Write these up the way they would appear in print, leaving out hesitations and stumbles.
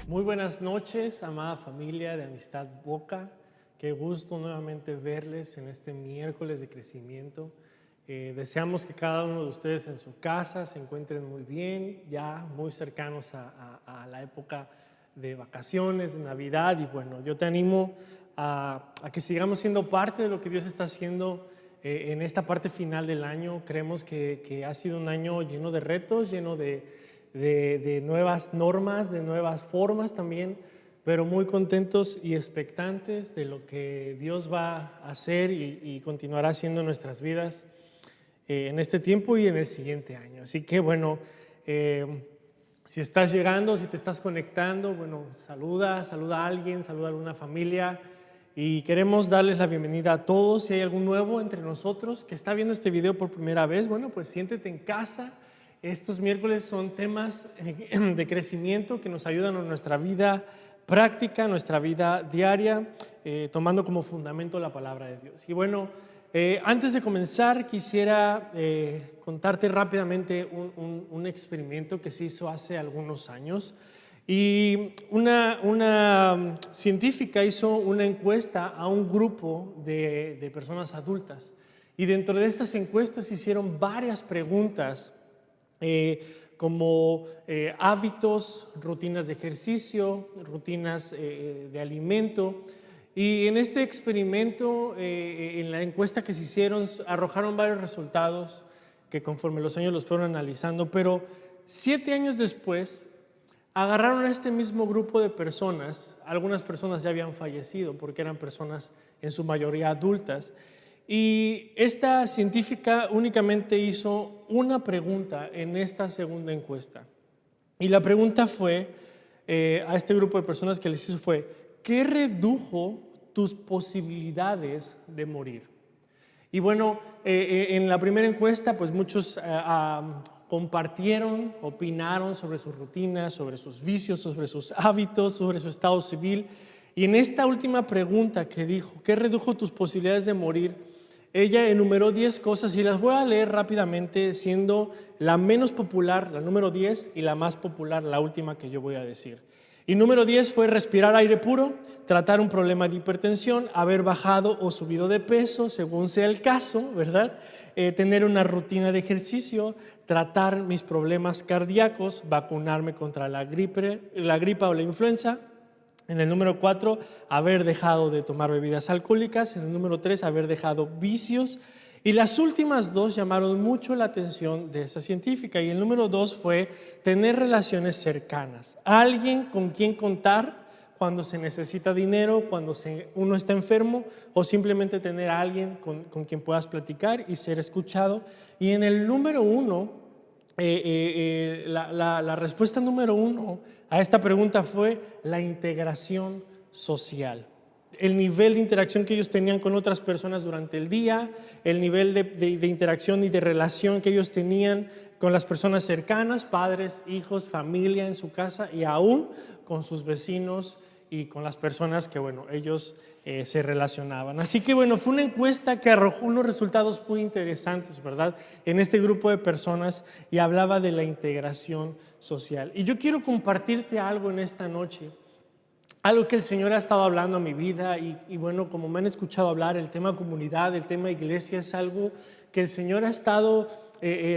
Muy buenas noches, amada familia de Amistad Boca. Qué gusto nuevamente verles en este miércoles de crecimiento. Deseamos que cada uno de ustedes en su casa se encuentren muy bien, ya muy cercanos a la época de vacaciones, de Navidad. Y bueno, yo te animo a que sigamos siendo parte de lo que Dios está haciendo en esta parte final del año. Creemos que ha sido un año lleno de retos, lleno de nuevas normas, de nuevas formas también, pero muy contentos y expectantes de lo que Dios va a hacer y continuará haciendo en nuestras vidas en este tiempo y en el siguiente año. Así que bueno, si estás llegando, si te estás conectando, bueno, saluda a alguien, saluda a alguna familia. Y queremos darles la bienvenida a todos. Si hay algún nuevo entre nosotros que está viendo este video por primera vez, bueno, pues siéntete en casa. Estos miércoles son temas de crecimiento que nos ayudan en nuestra vida práctica, nuestra vida diaria, tomando como fundamento la palabra de Dios. Y bueno, antes de comenzar quisiera contarte rápidamente un experimento que se hizo hace algunos años. Y una científica hizo una encuesta a un grupo de personas adultas. Y dentro de estas encuestas hicieron varias preguntas como hábitos, rutinas de ejercicio, rutinas de alimento. Y en este experimento, en la encuesta que se hicieron, arrojaron varios resultados que conforme los años los fueron analizando, pero 7 años después agarraron a este mismo grupo de personas. Algunas personas ya habían fallecido porque eran personas en su mayoría adultas. Y esta científica únicamente hizo una pregunta en esta segunda encuesta. Y la pregunta fue, a este grupo de personas que les hizo fue, ¿qué redujo tus posibilidades de morir? Y bueno, en la primera encuesta, pues muchos compartieron, opinaron sobre sus rutinas, sobre sus vicios, sobre sus hábitos, sobre su estado civil. Y en esta última pregunta que dijo, ¿qué redujo tus posibilidades de morir? Ella enumeró 10 cosas y las voy a leer rápidamente, siendo la menos popular, la número 10, y la más popular, la última que yo voy a decir. Y número 10 fue respirar aire puro, tratar un problema de hipertensión, haber bajado o subido de peso, según sea el caso, ¿verdad? Tener una rutina de ejercicio, tratar mis problemas cardíacos, vacunarme contra la gripa o la influenza. En el número 4, haber dejado de tomar bebidas alcohólicas. En el número 3, haber dejado vicios. Y las últimas dos llamaron mucho la atención de esa científica. Y el número 2 fue tener relaciones cercanas. Alguien con quien contar cuando se necesita dinero, cuando uno está enfermo, o simplemente tener a alguien con quien puedas platicar y ser escuchado. Y en el número 1, la respuesta número 1 a esta pregunta fue la integración social. El nivel de interacción que ellos tenían con otras personas durante el día, el nivel de interacción y de relación que ellos tenían con las personas cercanas, padres, hijos, familia en su casa y aún con sus vecinos y con las personas que, bueno, ellos se relacionaban. Así que, bueno, fue una encuesta que arrojó unos resultados muy interesantes, ¿verdad? En este grupo de personas y hablaba de la integración social. Y yo quiero compartirte algo en esta noche, algo que el Señor ha estado hablando a mi vida y bueno, como me han escuchado hablar, el tema comunidad, el tema iglesia es algo que el Señor ha estado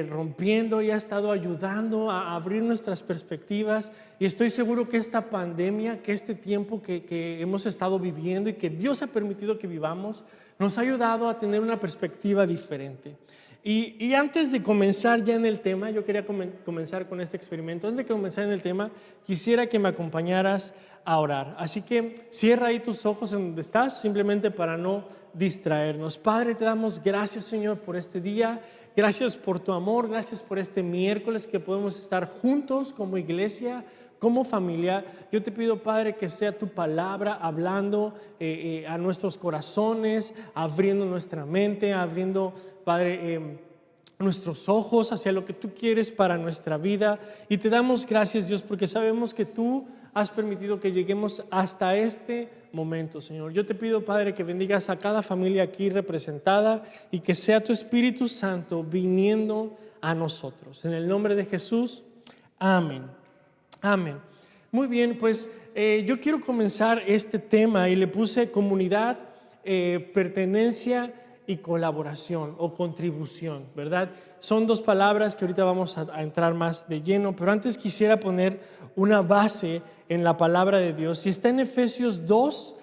rompiendo y ha estado ayudando a abrir nuestras perspectivas. Y estoy seguro que esta pandemia, que este tiempo que hemos estado viviendo y que Dios ha permitido que vivamos, nos ha ayudado a tener una perspectiva diferente. Y antes de comenzar ya en el tema, yo quería comenzar con este experimento. Antes de comenzar en el tema, quisiera que me acompañaras a orar. Así que cierra ahí tus ojos en donde estás, simplemente para no distraernos. Padre, te damos gracias, Señor, por este día. Gracias por tu amor, gracias por este miércoles que podemos estar juntos como iglesia, como familia. Yo te pido, Padre, que sea tu palabra hablando a nuestros corazones, abriendo nuestra mente, abriendo, Padre, nuestros ojos hacia lo que tú quieres para nuestra vida. Y te damos gracias, Dios, porque sabemos que tú has permitido que lleguemos hasta este momento, Señor. Yo te pido, Padre, que bendigas a cada familia aquí representada y que sea tu Espíritu Santo viniendo a nosotros. En el nombre de Jesús, amén. Amén. Muy bien, pues yo quiero comenzar este tema y le puse comunidad, pertenencia y colaboración o contribución, ¿verdad? Son dos palabras que ahorita vamos a entrar más de lleno, pero antes quisiera poner una base en la palabra de Dios. Y está en Efesios 2,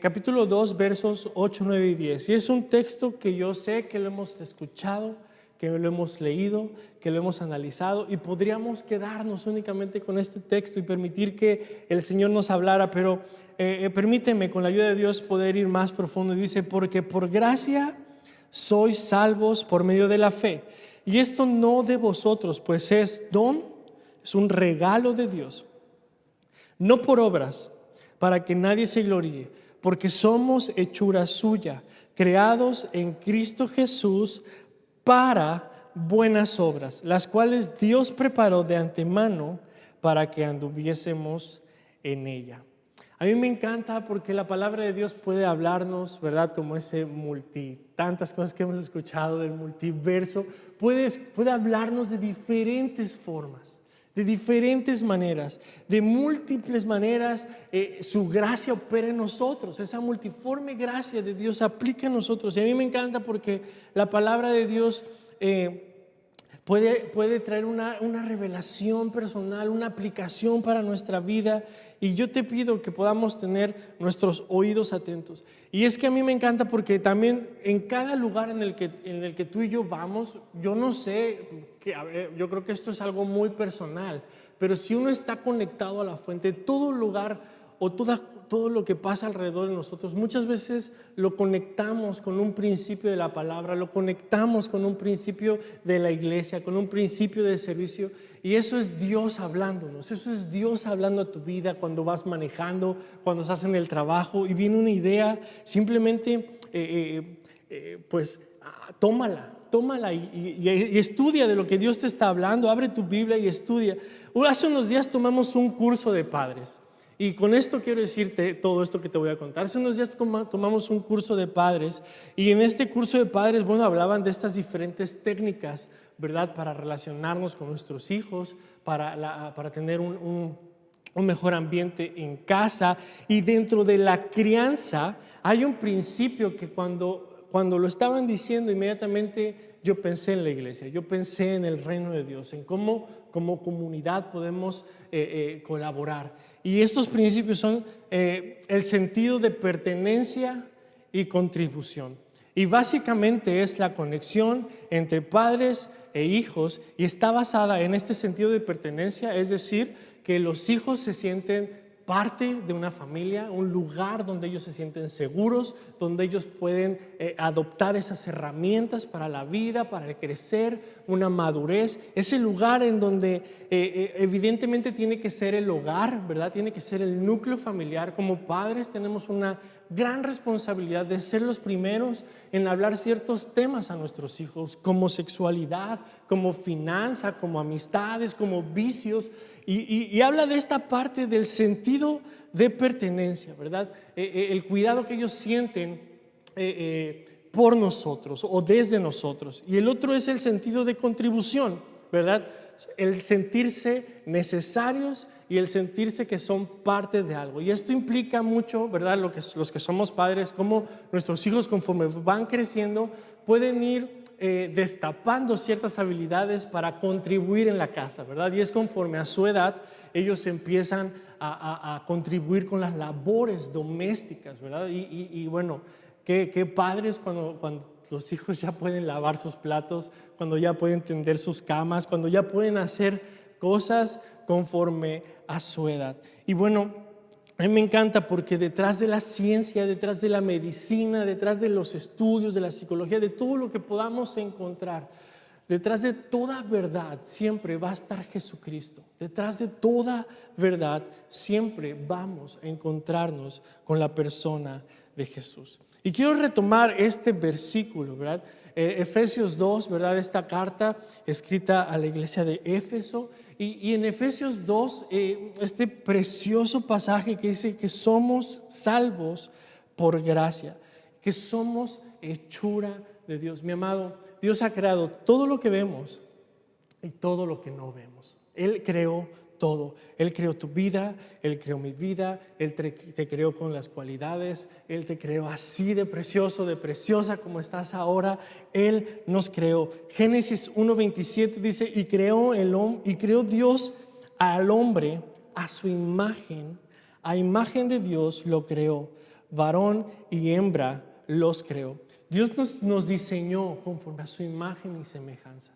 capítulo 2, versos 8, 9 y 10. Y es un texto que yo sé que lo hemos escuchado, que lo hemos leído, que lo hemos analizado, y podríamos quedarnos únicamente con este texto y permitir que el Señor nos hablara, pero permíteme con la ayuda de Dios poder ir más profundo. Y dice: porque por gracia sois salvos por medio de la fe, y esto no de vosotros, pues es don, es un regalo de Dios, no por obras, para que nadie se gloríe, porque somos hechura suya, creados en Cristo Jesús para buenas obras, las cuales Dios preparó de antemano para que anduviésemos en ella. A mí me encanta porque la palabra de Dios puede hablarnos, ¿verdad? Como ese tantas cosas que hemos escuchado del multiverso, puede hablarnos de diferentes formas, de diferentes maneras, de múltiples maneras. Su gracia opera en nosotros, esa multiforme gracia de Dios aplica en nosotros. Y a mí me encanta porque la palabra de Dios puede traer una revelación personal, una aplicación para nuestra vida, y yo te pido que podamos tener nuestros oídos atentos. Y es que a mí me encanta porque también en cada lugar en el que tú y yo vamos, yo no sé, yo creo que esto es algo muy personal, pero si uno está conectado a la fuente, todo lugar o todo lo que pasa alrededor de nosotros, muchas veces lo conectamos con un principio de la palabra, lo conectamos con un principio de la iglesia, con un principio de servicio, y eso es Dios hablándonos, eso es Dios hablando a tu vida cuando vas manejando, cuando estás en el trabajo y viene una idea, simplemente pues tómala y estudia de lo que Dios te está hablando, abre tu Biblia y estudia. Hace unos días tomamos un curso de padres. Y con esto quiero decirte todo esto que te voy a contar. Hace unos días tomamos un curso de padres, y en este curso de padres, bueno, hablaban de estas diferentes técnicas, ¿verdad? Para relacionarnos con nuestros hijos, para tener un mejor ambiente en casa. Y dentro de la crianza hay un principio que cuando lo estaban diciendo, inmediatamente yo pensé en la iglesia, yo pensé en el reino de Dios, en cómo como comunidad podemos colaborar. Y estos principios son el sentido de pertenencia y contribución. Y básicamente es la conexión entre padres e hijos, y está basada en este sentido de pertenencia, es decir, que los hijos se sienten parte de una familia, un lugar donde ellos se sienten seguros, donde ellos pueden adoptar esas herramientas para la vida, para crecer, una madurez, ese lugar en donde evidentemente tiene que ser el hogar, ¿verdad? Tiene que ser el núcleo familiar. Como padres tenemos una gran responsabilidad de ser los primeros en hablar ciertos temas a nuestros hijos, como sexualidad, como finanza, como amistades, como vicios. Y habla de esta parte del sentido de pertenencia, ¿verdad? El cuidado que ellos sienten por nosotros o desde nosotros. Y el otro es el sentido de contribución, ¿verdad? El sentirse necesarios y el sentirse que son parte de algo. Y esto implica mucho, ¿verdad? Los que somos padres, cómo nuestros hijos, conforme van creciendo, pueden ir destapando ciertas habilidades para contribuir en la casa, ¿verdad? Y es conforme a su edad, ellos empiezan a contribuir con las labores domésticas, ¿verdad? Y bueno, qué padres cuando los hijos ya pueden lavar sus platos, cuando ya pueden tender sus camas, cuando ya pueden hacer cosas conforme a su edad. Y bueno, a mí me encanta porque detrás de la ciencia, detrás de la medicina, detrás de los estudios, de la psicología, de todo lo que podamos encontrar, detrás de toda verdad siempre va a estar Jesucristo. Detrás de toda verdad siempre vamos a encontrarnos con la persona de Jesús. Y quiero retomar este versículo, ¿verdad? Efesios 2, ¿verdad? Esta carta escrita a la iglesia de Éfeso. Y en Efesios 2, este precioso pasaje que dice que somos salvos por gracia, que somos hechura de Dios. Mi amado, Dios ha creado todo lo que vemos y todo lo que no vemos. Él creó todo. Él creó tu vida, Él creó mi vida, Él te creó con las cualidades, Él te creó así de precioso, de preciosa como estás ahora. Él nos creó. Génesis 1:27 dice, y creó Dios al hombre a su imagen, a imagen de Dios lo creó, varón y hembra los creó. Dios nos diseñó conforme a su imagen y semejanza.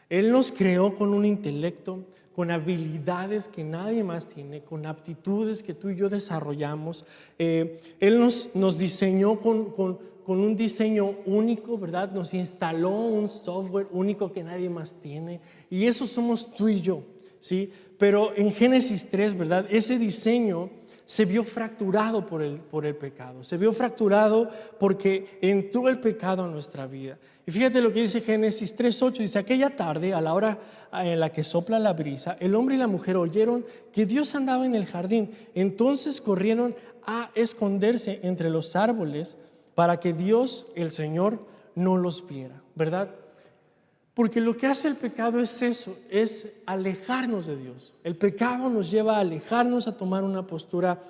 Él nos creó con un intelecto, con habilidades que nadie más tiene, con aptitudes que tú y yo desarrollamos. Él nos diseñó con un diseño único, ¿verdad? Nos instaló un software único que nadie más tiene. Y eso somos tú y yo, ¿sí? Pero en Génesis 3, ¿verdad? Ese diseño se vio fracturado por el pecado. Se vio fracturado porque entró el pecado a nuestra vida. Y fíjate lo que dice Génesis 3:8. Dice, aquella tarde, a la hora en la que sopla la brisa, el hombre y la mujer oyeron que Dios andaba en el jardín. Entonces corrieron a esconderse entre los árboles para que Dios, el Señor, no los viera, ¿verdad? Porque lo que hace el pecado es eso, es alejarnos de Dios. El pecado nos lleva a alejarnos, a tomar una postura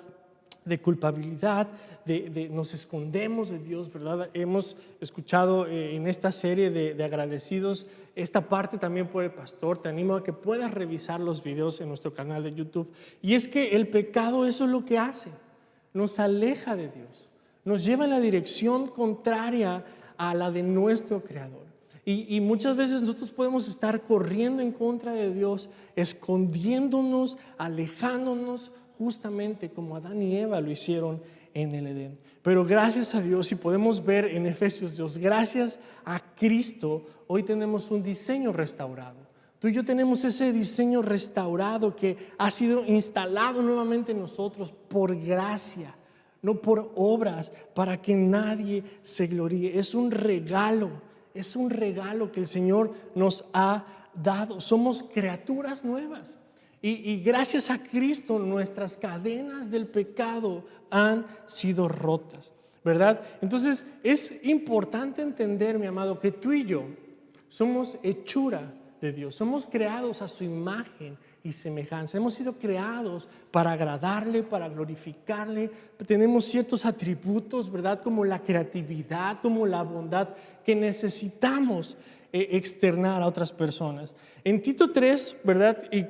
de culpabilidad, nos escondemos de Dios, ¿verdad? Hemos escuchado en esta serie de agradecidos esta parte también por el pastor. Te animo a que puedas revisar los videos en nuestro canal de YouTube. Y es que el pecado eso es lo que hace, nos aleja de Dios, nos lleva en la dirección contraria a la de nuestro Creador. Y muchas veces nosotros podemos estar corriendo en contra de Dios, escondiéndonos, alejándonos, justamente como Adán y Eva lo hicieron en el Edén. Pero gracias a Dios, y podemos ver en Efesios 2, gracias a Cristo, hoy tenemos un diseño restaurado. Tú y yo tenemos ese diseño restaurado que ha sido instalado nuevamente en nosotros por gracia, no por obras, para que nadie se gloríe. Es un regalo que el Señor nos ha dado. Somos criaturas nuevas. Y gracias a Cristo nuestras cadenas del pecado han sido rotas, ¿verdad? Entonces es importante entender, mi amado, que tú y yo somos hechura de Dios. Somos creados a su imagen y semejanza. Hemos sido creados para agradarle, para glorificarle. Tenemos ciertos atributos, ¿verdad? Como la creatividad, como la bondad que necesitamos externar a otras personas. En Tito 3, ¿verdad? Y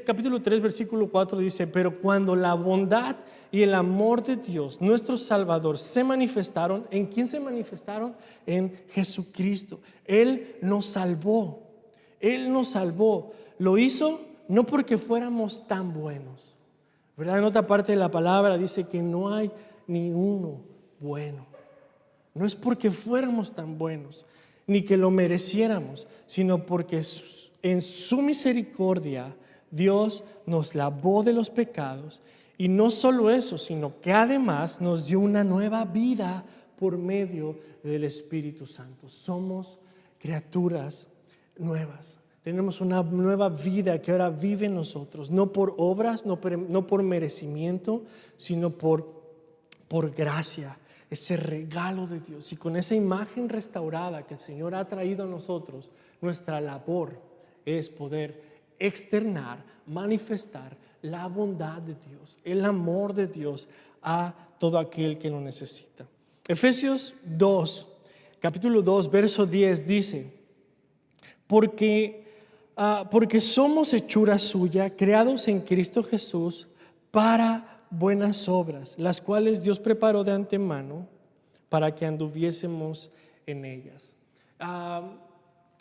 capítulo 3, versículo 4 dice, pero cuando la bondad y el amor de Dios, nuestro Salvador, se manifestaron, ¿en quién se manifestaron? En Jesucristo. Él nos salvó. Él nos salvó. Lo hizo no porque fuéramos tan buenos, ¿verdad? En otra parte de la palabra dice que no hay ni uno bueno. No es porque fuéramos tan buenos, ni que lo mereciéramos, sino porque en su misericordia Dios nos lavó de los pecados. Y no solo eso, sino que además nos dio una nueva vida por medio del Espíritu Santo. Somos criaturas nuevas. Tenemos una nueva vida que ahora vive en nosotros, no por obras, no por merecimiento, sino por gracia, ese regalo de Dios. Y con esa imagen restaurada que el Señor ha traído a nosotros, nuestra labor es poder externar, manifestar la bondad de Dios, el amor de Dios a todo aquel que lo necesita. Efesios 2, capítulo 2, verso 10 dice, porque somos hechura suya, creados en Cristo Jesús para buenas obras, las cuales Dios preparó de antemano para que anduviésemos en ellas.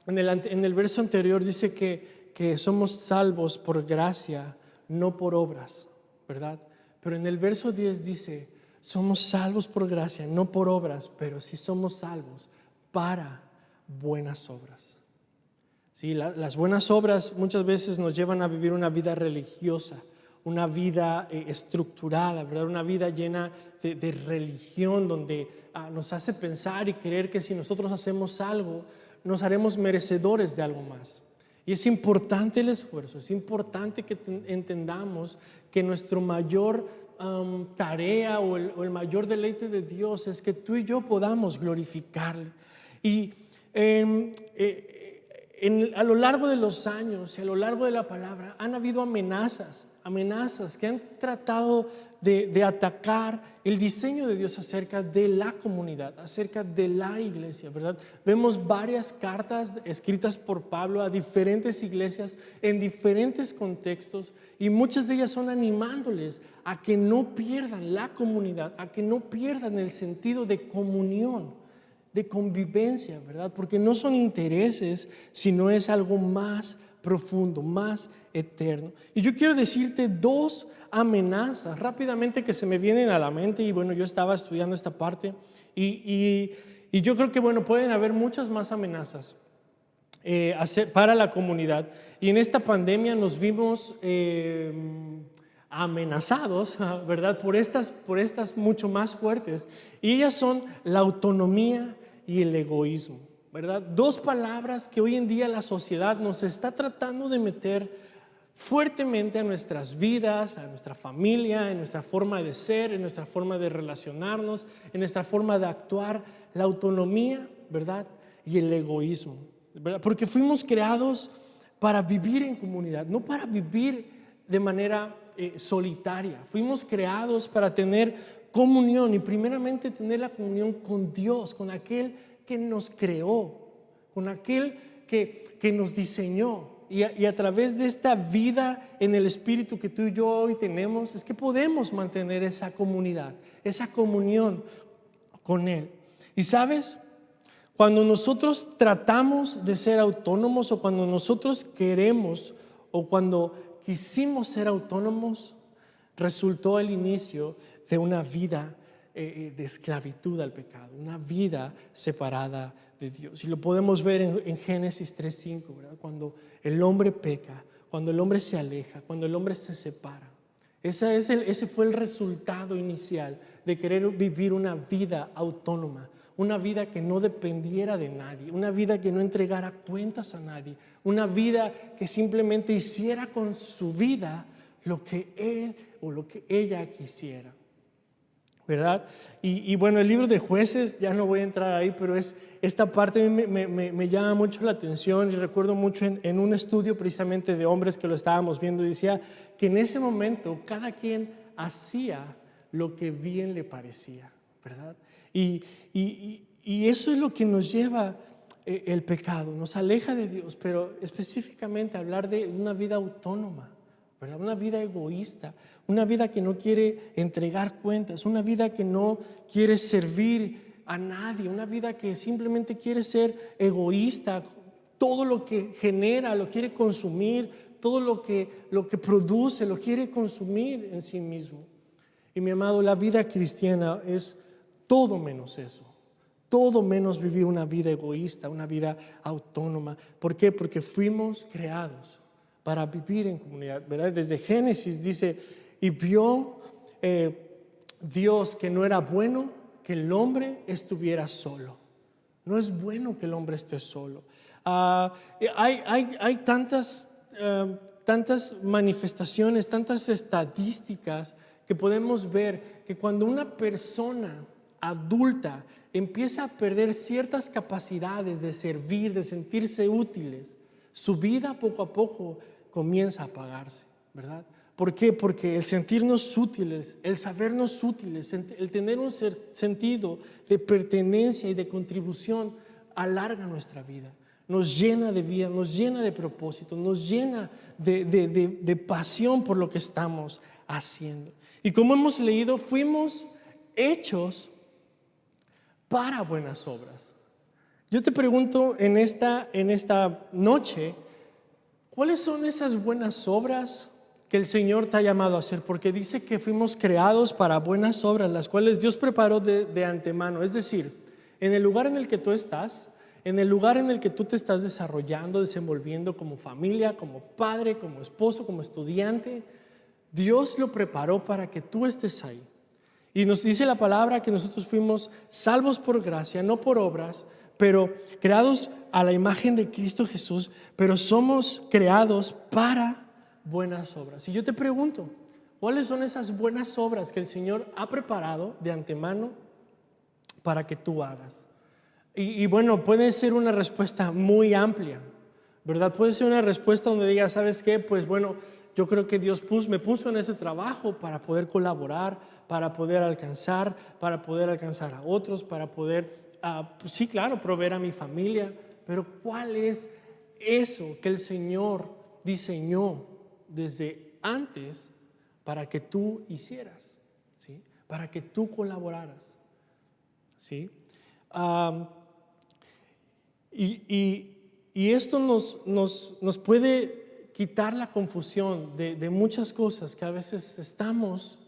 En el verso anterior dice que somos salvos por gracia, no por obras, ¿verdad? Pero en el verso 10 dice, somos salvos por gracia, no por obras, pero sí somos salvos para buenas obras. Sí, las buenas obras muchas veces nos llevan a vivir una vida religiosa, una vida estructurada, ¿verdad? Una vida llena de religión, donde nos hace pensar y creer que si nosotros hacemos algo, nos haremos merecedores de algo más. Y es importante el esfuerzo, es importante que entendamos que nuestro mayor tarea o el mayor deleite de Dios es que tú y yo podamos glorificarle. Y a lo largo de los años y a lo largo de la palabra han habido amenazas que han tratado de atacar el diseño de Dios acerca de la comunidad, acerca de la iglesia, ¿verdad? Vemos varias cartas escritas por Pablo a diferentes iglesias en diferentes contextos, y muchas de ellas son animándoles a que no pierdan la comunidad, a que no pierdan el sentido de comunión, de convivencia, ¿verdad? Porque no son intereses, sino es algo más profundo, más eterno. Y yo quiero decirte dos amenazas rápidamente que se me vienen a la mente, y bueno, yo estaba estudiando esta parte y yo creo que bueno, pueden haber muchas más amenazas para la comunidad, y en esta pandemia nos vimos amenazados, ¿verdad? Por estas mucho más fuertes, y ellas son la autonomía y el egoísmo, ¿verdad? Dos palabras que hoy en día la sociedad nos está tratando de meter fuertemente a nuestras vidas, a nuestra familia, en nuestra forma de ser, en nuestra forma de relacionarnos, en nuestra forma de actuar, la autonomía, ¿verdad? Y el egoísmo, ¿verdad? Porque fuimos creados para vivir en comunidad, no para vivir de manera solitaria. Fuimos creados para tener comunión, y primeramente tener la comunión con Dios, con aquel que nos creó, con aquel que nos diseñó. Y a través de esta vida en el Espíritu que tú y yo hoy tenemos, es que podemos mantener esa comunidad, esa comunión con Él. Y sabes, cuando nosotros tratamos de ser autónomos, o cuando nosotros queremos, o cuando quisimos ser autónomos, resultó el inicio de una vida de esclavitud al pecado, una vida separada de Dios. Y lo podemos ver en Génesis 3:5, ¿verdad? Cuando el hombre peca, cuando el hombre se aleja, cuando el hombre se separa. Ese fue el resultado inicial de querer vivir una vida autónoma, una vida que no dependiera de nadie, una vida que no entregara cuentas a nadie, una vida que simplemente hiciera con su vida lo que él o lo que ella quisiera, ¿verdad? Y bueno, el libro de Jueces, ya no voy a entrar ahí, pero esta parte me llama mucho la atención, y recuerdo mucho en un estudio precisamente de hombres que lo estábamos viendo, y decía que en ese momento cada quien hacía lo que bien le parecía, ¿verdad? Y eso es lo que nos lleva el pecado, nos aleja de Dios, pero específicamente hablar de una vida autónoma, ¿verdad? Una vida egoísta, una vida que no quiere entregar cuentas, una vida que no quiere servir a nadie, una vida que simplemente quiere ser egoísta. Todo lo que genera lo quiere consumir, todo lo que produce lo quiere consumir en sí mismo. Y mi amado, la vida cristiana es todo menos eso, todo menos vivir una vida egoísta, una vida autónoma. ¿Por qué? Porque fuimos creados para vivir en comunidad, ¿verdad? Desde Génesis dice, y vio Dios que no era bueno que el hombre estuviera solo. No es bueno que el hombre esté solo. Hay tantas manifestaciones, tantas estadísticas que podemos ver que cuando una persona adulta empieza a perder ciertas capacidades de servir, de sentirse útiles, su vida poco a poco comienza a apagarse, ¿verdad? ¿Por qué? Porque el sentirnos útiles, el sabernos útiles, el tener un sentido de pertenencia y de contribución alarga nuestra vida, nos llena de vida, nos llena de propósito, nos llena de pasión por lo que estamos haciendo. Y como hemos leído, fuimos hechos para buenas obras. Yo te pregunto en esta noche, ¿cuáles son esas buenas obras que el Señor te ha llamado a hacer? Porque dice que fuimos creados para buenas obras, las cuales Dios preparó de antemano. Es decir, en el lugar en el que tú estás, en el lugar en el que tú te estás desarrollando, desenvolviendo como familia, como padre, como esposo, como estudiante, Dios lo preparó para que tú estés ahí. Y nos dice la palabra que nosotros fuimos salvos por gracia, no por obras, pero creados a la imagen de Cristo Jesús, pero somos creados para buenas obras. Y yo te pregunto, ¿cuáles son esas buenas obras que el Señor ha preparado de antemano para que tú hagas? Y bueno, puede ser una respuesta muy amplia, ¿verdad? Puede ser una respuesta donde diga, ¿sabes qué? Pues bueno, yo creo que Dios me puso en ese trabajo para poder colaborar, para poder alcanzar a otros, para poder, pues sí, claro, proveer a mi familia. Pero ¿cuál es eso que el Señor diseñó desde antes para que tú hicieras? ¿Sí? Para que tú colaboraras. ¿Sí? Y esto nos puede quitar la confusión de muchas cosas que a veces estamos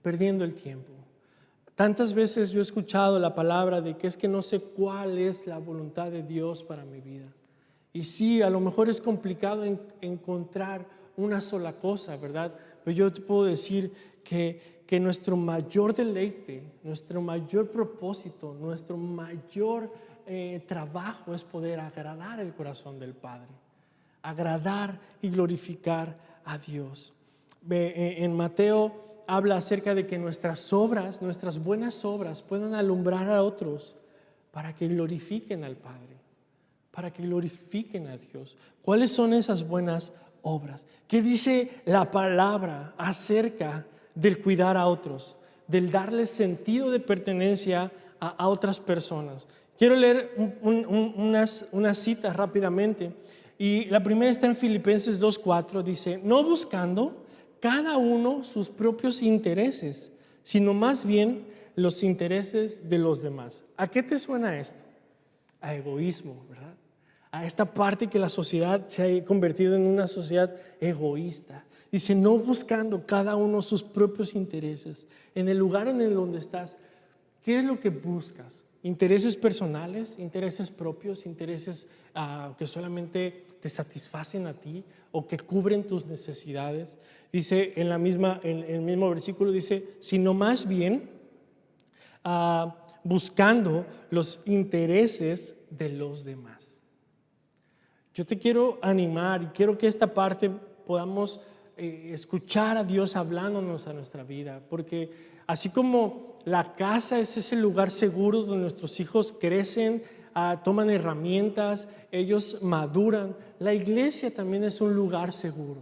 perdiendo el tiempo. Tantas veces yo he escuchado la palabra de que es que no sé cuál es la voluntad de Dios para mi vida. Y sí, a lo mejor es complicado encontrar una sola cosa, ¿verdad? Pero yo te puedo decir que nuestro mayor deleite, nuestro mayor propósito, nuestro mayor trabajo es poder agradar el corazón del Padre, agradar y glorificar a Dios. En Mateo habla acerca de que nuestras obras, nuestras buenas obras puedan alumbrar a otros para que glorifiquen al Padre, para que glorifiquen a Dios. ¿Cuáles son esas buenas obras? ¿Qué dice la palabra acerca del cuidar a otros, del darles sentido de pertenencia a otras personas? Quiero leer unas citas rápidamente. Y la primera está en Filipenses 2:4. Dice, no buscando cada uno sus propios intereses, sino más bien los intereses de los demás. ¿A qué te suena esto? A egoísmo, ¿verdad? A esta parte que la sociedad se ha convertido en una sociedad egoísta. Dice, no buscando cada uno sus propios intereses. En el lugar en el donde estás, ¿qué es lo que buscas? ¿Intereses personales, intereses propios, intereses que solamente te satisfacen a ti o que cubren tus necesidades? Dice en el mismo versículo, dice, sino más bien buscando los intereses de los demás. Yo te quiero animar y quiero que esta parte podamos escuchar a Dios hablándonos a nuestra vida, porque así como la casa es ese lugar seguro donde nuestros hijos crecen, toman herramientas, ellos maduran, la iglesia también es un lugar seguro.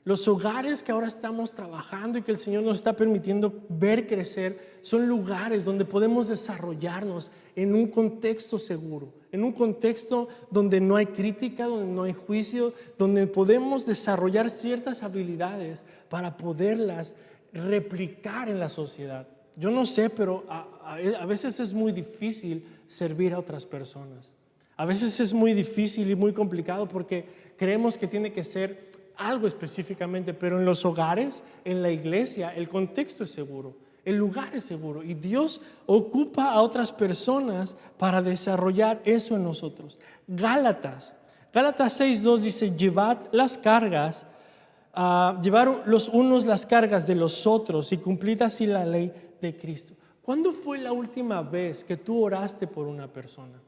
Los hogares que ahora estamos trabajando y que el Señor nos está permitiendo ver crecer son lugares donde podemos desarrollarnos en un contexto seguro, en un contexto donde no hay crítica, donde no hay juicio, donde podemos desarrollar ciertas habilidades para poderlas replicar en la sociedad. Yo no sé, pero a veces es muy difícil servir a otras personas. A veces es muy difícil y muy complicado porque creemos que tiene que ser algo específicamente, pero en los hogares, en la iglesia, el contexto es seguro, el lugar es seguro y Dios ocupa a otras personas para desarrollar eso en nosotros. Gálatas 6:2 dice, llevad las cargas, llevar los unos las cargas de los otros y cumplid así la ley de Cristo. ¿Cuándo fue la última vez que tú oraste por una persona?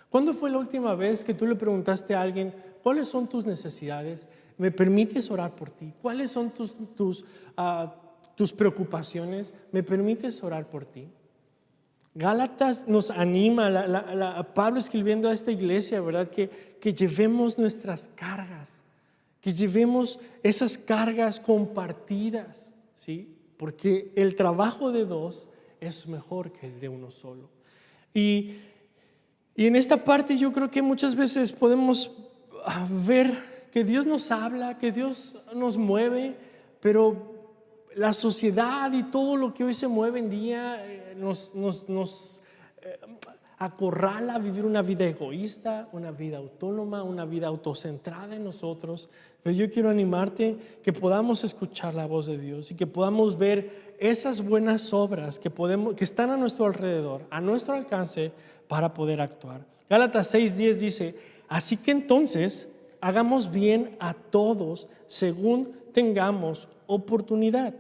¿Cuándo fue la última vez que tú le preguntaste a alguien, ¿cuáles son tus necesidades? ¿Me permites orar por ti? ¿Cuáles son tus preocupaciones? ¿Me permites orar por ti? Gálatas nos anima, Pablo escribiendo a esta iglesia, ¿verdad? Que llevemos nuestras cargas, que llevemos esas cargas compartidas, ¿sí? Porque el trabajo de dos es mejor que el de uno solo. Y en esta parte yo creo que muchas veces podemos ver que Dios nos habla, que Dios nos mueve, pero la sociedad y todo lo que hoy se mueve en día nos acorrala a vivir una vida egoísta, una vida autónoma, una vida autocentrada en nosotros. Pero yo quiero animarte que podamos escuchar la voz de Dios y que podamos ver esas buenas obras que están a nuestro alrededor, a nuestro alcance, para poder actuar. Gálatas 6:10 dice, así que entonces hagamos bien a todos según tengamos oportunidad,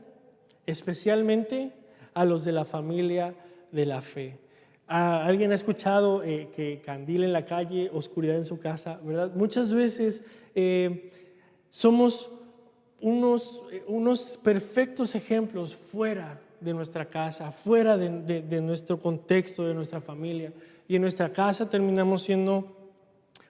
especialmente a los de la familia de la fe. ¿Alguien ha escuchado que candil en la calle, oscuridad en su casa? ¿Verdad? Muchas veces somos unos perfectos ejemplos fuera de nuestra casa, fuera de nuestro contexto, de nuestra familia. Y en nuestra casa terminamos siendo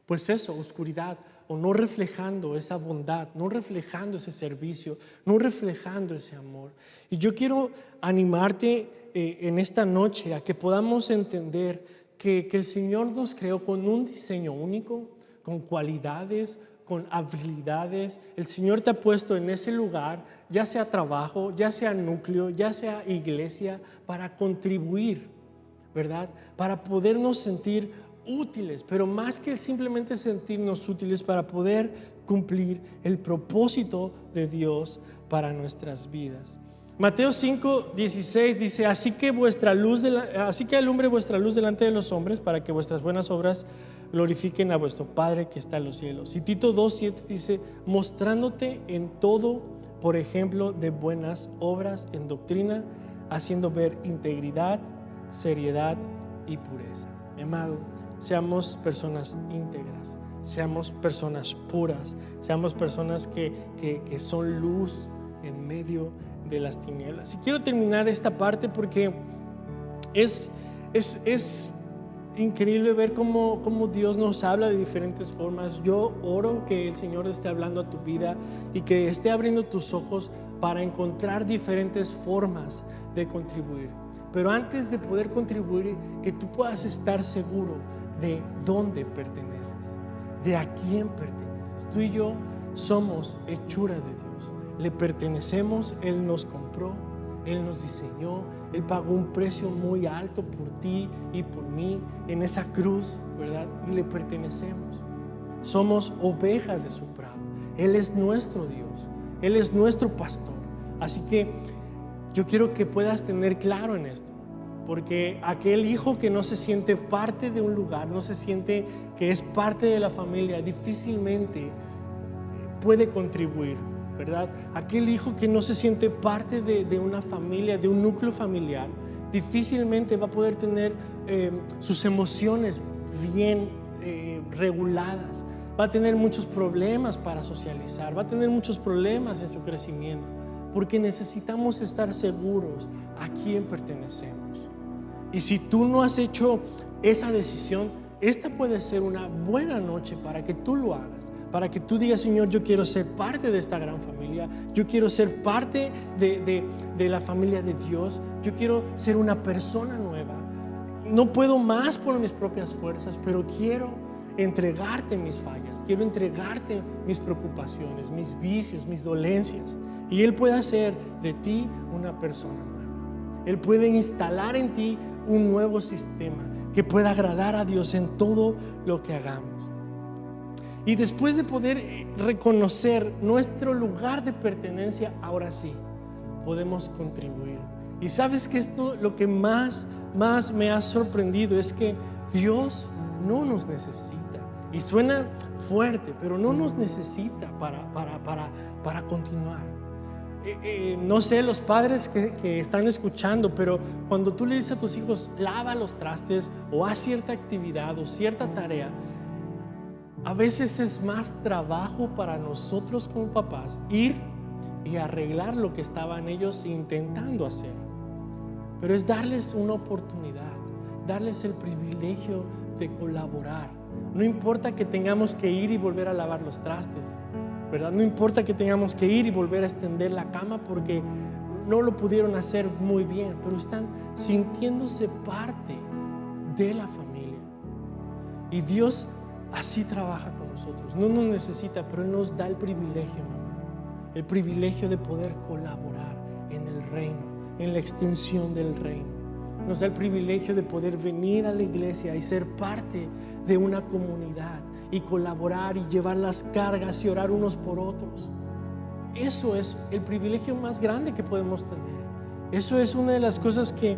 pues eso, oscuridad, o no reflejando esa bondad, no reflejando ese servicio, no reflejando ese amor. Y yo quiero animarte en esta noche a que podamos entender que el Señor nos creó con un diseño único, con cualidades, con habilidades. El Señor te ha puesto en ese lugar, ya sea trabajo, ya sea núcleo, ya sea iglesia, para contribuir, ¿verdad? Para podernos sentir útiles, pero más que simplemente sentirnos útiles, para poder cumplir el propósito de Dios para nuestras vidas. Mateo 5:16 dice: así que alumbre vuestra luz delante de los hombres, para que vuestras buenas obras glorifiquen a vuestro Padre que está en los cielos. Y Tito 2:7 dice: mostrándote en todo por ejemplo de buenas obras en doctrina, haciendo ver integridad, seriedad y pureza. Mi amado, seamos personas íntegras, seamos personas puras, seamos personas que son luz en medio de las tinieblas. Y quiero terminar esta parte porque es increíble ver cómo Dios nos habla de diferentes formas. Yo oro que el Señor esté hablando a tu vida y que esté abriendo tus ojos para encontrar diferentes formas de contribuir. Pero antes de poder contribuir, que tú puedas estar seguro de dónde perteneces, de a quién perteneces. Tú y yo somos hechura de Dios, le pertenecemos. Él nos compró, Él nos diseñó, Él pagó un precio muy alto por ti y por mí en esa cruz, ¿verdad? Y le pertenecemos. Somos ovejas de su prado. Él es nuestro Dios, Él es nuestro pastor. Así que yo quiero que puedas tener claro en esto, porque aquel hijo que no se siente parte de un lugar, no se siente que es parte de la familia, difícilmente puede contribuir, ¿verdad? Aquel hijo que no se siente parte de una familia, de un núcleo familiar, difícilmente va a poder tener sus emociones bien reguladas. Va a tener muchos problemas para socializar, va a tener muchos problemas en su crecimiento, porque necesitamos estar seguros a quién pertenecemos. Y si tú no has hecho esa decisión, esta puede ser una buena noche para que tú lo hagas, para que tú digas: Señor, yo quiero ser parte de esta gran familia, yo quiero ser parte de la familia de Dios, yo quiero ser una persona nueva. No puedo más por mis propias fuerzas, pero quiero entregarte mis fallas, quiero entregarte mis preocupaciones, mis vicios, mis dolencias. Y Él puede hacer de ti una persona nueva. Él puede instalar en ti un nuevo sistema que pueda agradar a Dios en todo lo que hagamos. Y después de poder reconocer nuestro lugar de pertenencia, ahora sí podemos contribuir. Y sabes que esto, lo que más me ha sorprendido es que Dios no nos necesita. Y suena fuerte, pero no nos necesita para continuar. No sé, los padres que están escuchando, pero cuando tú le dices a tus hijos: lava los trastes o haz cierta actividad o cierta tarea, a veces es más trabajo para nosotros como papás ir y arreglar lo que estaban ellos intentando hacer. Pero es darles una oportunidad, darles el privilegio de colaborar. No importa que tengamos que ir y volver a lavar los trastes, ¿verdad? No importa que tengamos que ir y volver a extender la cama porque no lo pudieron hacer muy bien, pero están sintiéndose parte de la familia. Y Dios así trabaja con nosotros. No nos necesita, pero Él nos da el privilegio, mamá, el privilegio de poder colaborar en el reino, en la extensión del reino. Nos da el privilegio de poder venir a la iglesia y ser parte de una comunidad y colaborar y llevar las cargas y orar unos por otros. Eso es el privilegio más grande que podemos tener. Eso es una de las cosas que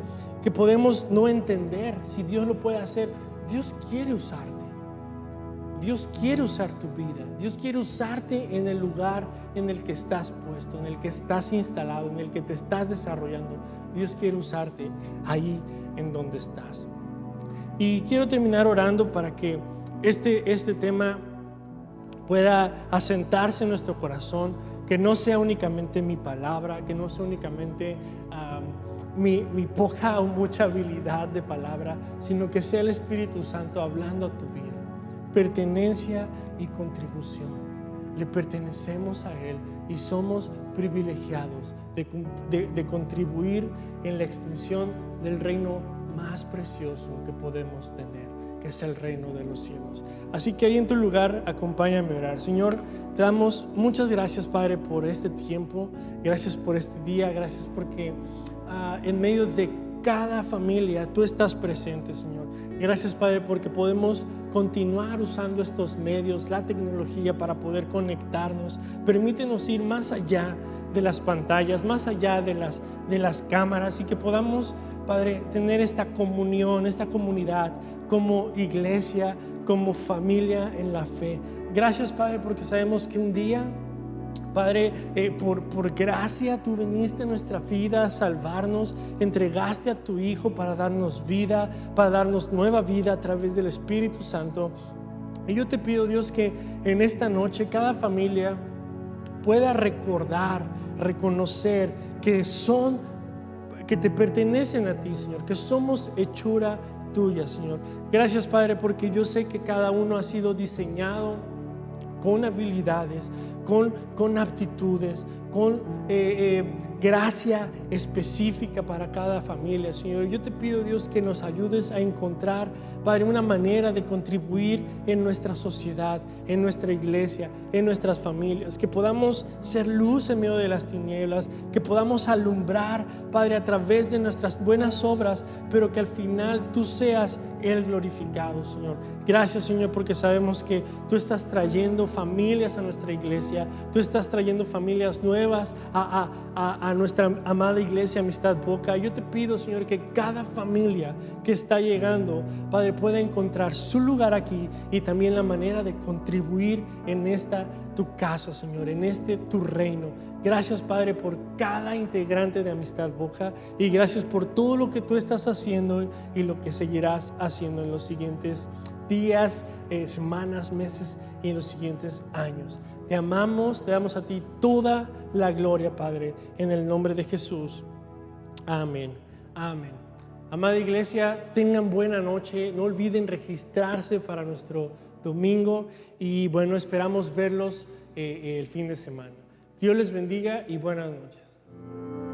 podemos no entender. Si Dios lo puede hacer, Dios quiere usarte. Dios quiere usar tu vida. Dios quiere usarte en el lugar en el que estás puesto, en el que estás instalado, en el que te estás desarrollando. Dios quiere usarte ahí en donde estás. Y quiero terminar orando para que este tema pueda asentarse en nuestro corazón, que no sea únicamente mi palabra, que no sea únicamente mi poca o mucha habilidad de palabra, sino que sea el Espíritu Santo hablando a tu vida. pertenencia y contribución. Le pertenecemos a Él y somos privilegiados de contribuir en la extensión del reino más precioso que podemos tener, que es el reino de los cielos. Así que ahí en tu lugar, acompáñame a orar. Señor, te damos muchas gracias, Padre, por este tiempo. Gracias por este día. Gracias porque en medio de cada familia tú estás presente, Señor. Gracias, Padre, porque podemos continuar usando estos medios, la tecnología, para poder conectarnos. Permítenos ir más allá de las pantallas, más allá de las cámaras, y que podamos, Padre, tener esta comunión, esta comunidad como iglesia, como familia en la fe. Gracias, Padre, porque sabemos que un día, Padre, por gracia tú viniste a nuestra vida a salvarnos, entregaste a tu Hijo para darnos vida, para darnos nueva vida a través del Espíritu Santo. Y yo te pido, Dios, que en esta noche cada familia pueda recordar, reconocer que te pertenecen a ti, Señor, que somos hechura tuya, Señor. Gracias, Padre, porque yo sé que cada uno ha sido diseñado con habilidades, con aptitudes, con gracia específica para cada familia, Señor. Yo te pido, Dios, que nos ayudes a encontrar, Padre, una manera de contribuir en nuestra sociedad, en nuestra iglesia, en nuestras familias, que podamos ser luz en medio de las tinieblas, que podamos alumbrar, Padre, a través de nuestras buenas obras, pero que al final tú seas el glorificado, Señor. Gracias, Señor, porque sabemos que tú estás trayendo familias a nuestra iglesia, tú estás trayendo familias nuevas a nuestra amada iglesia Amistad Boca. Yo te pido, Señor, que cada familia que está llegando, Padre, pueda encontrar su lugar aquí y también la manera de contribuir en esta tu casa, Señor, en tu reino. Gracias, Padre, por cada integrante de Amistad Boca, y gracias por todo lo que tú estás haciendo y lo que seguirás haciendo en los siguientes días, semanas, meses y en los siguientes años. Te amamos, te damos a ti toda la gloria, Padre, en el nombre de Jesús. Amén. Amén. Amada iglesia, tengan buena noche. No olviden registrarse para nuestro domingo y bueno, esperamos verlos el fin de semana. Dios les bendiga y buenas noches.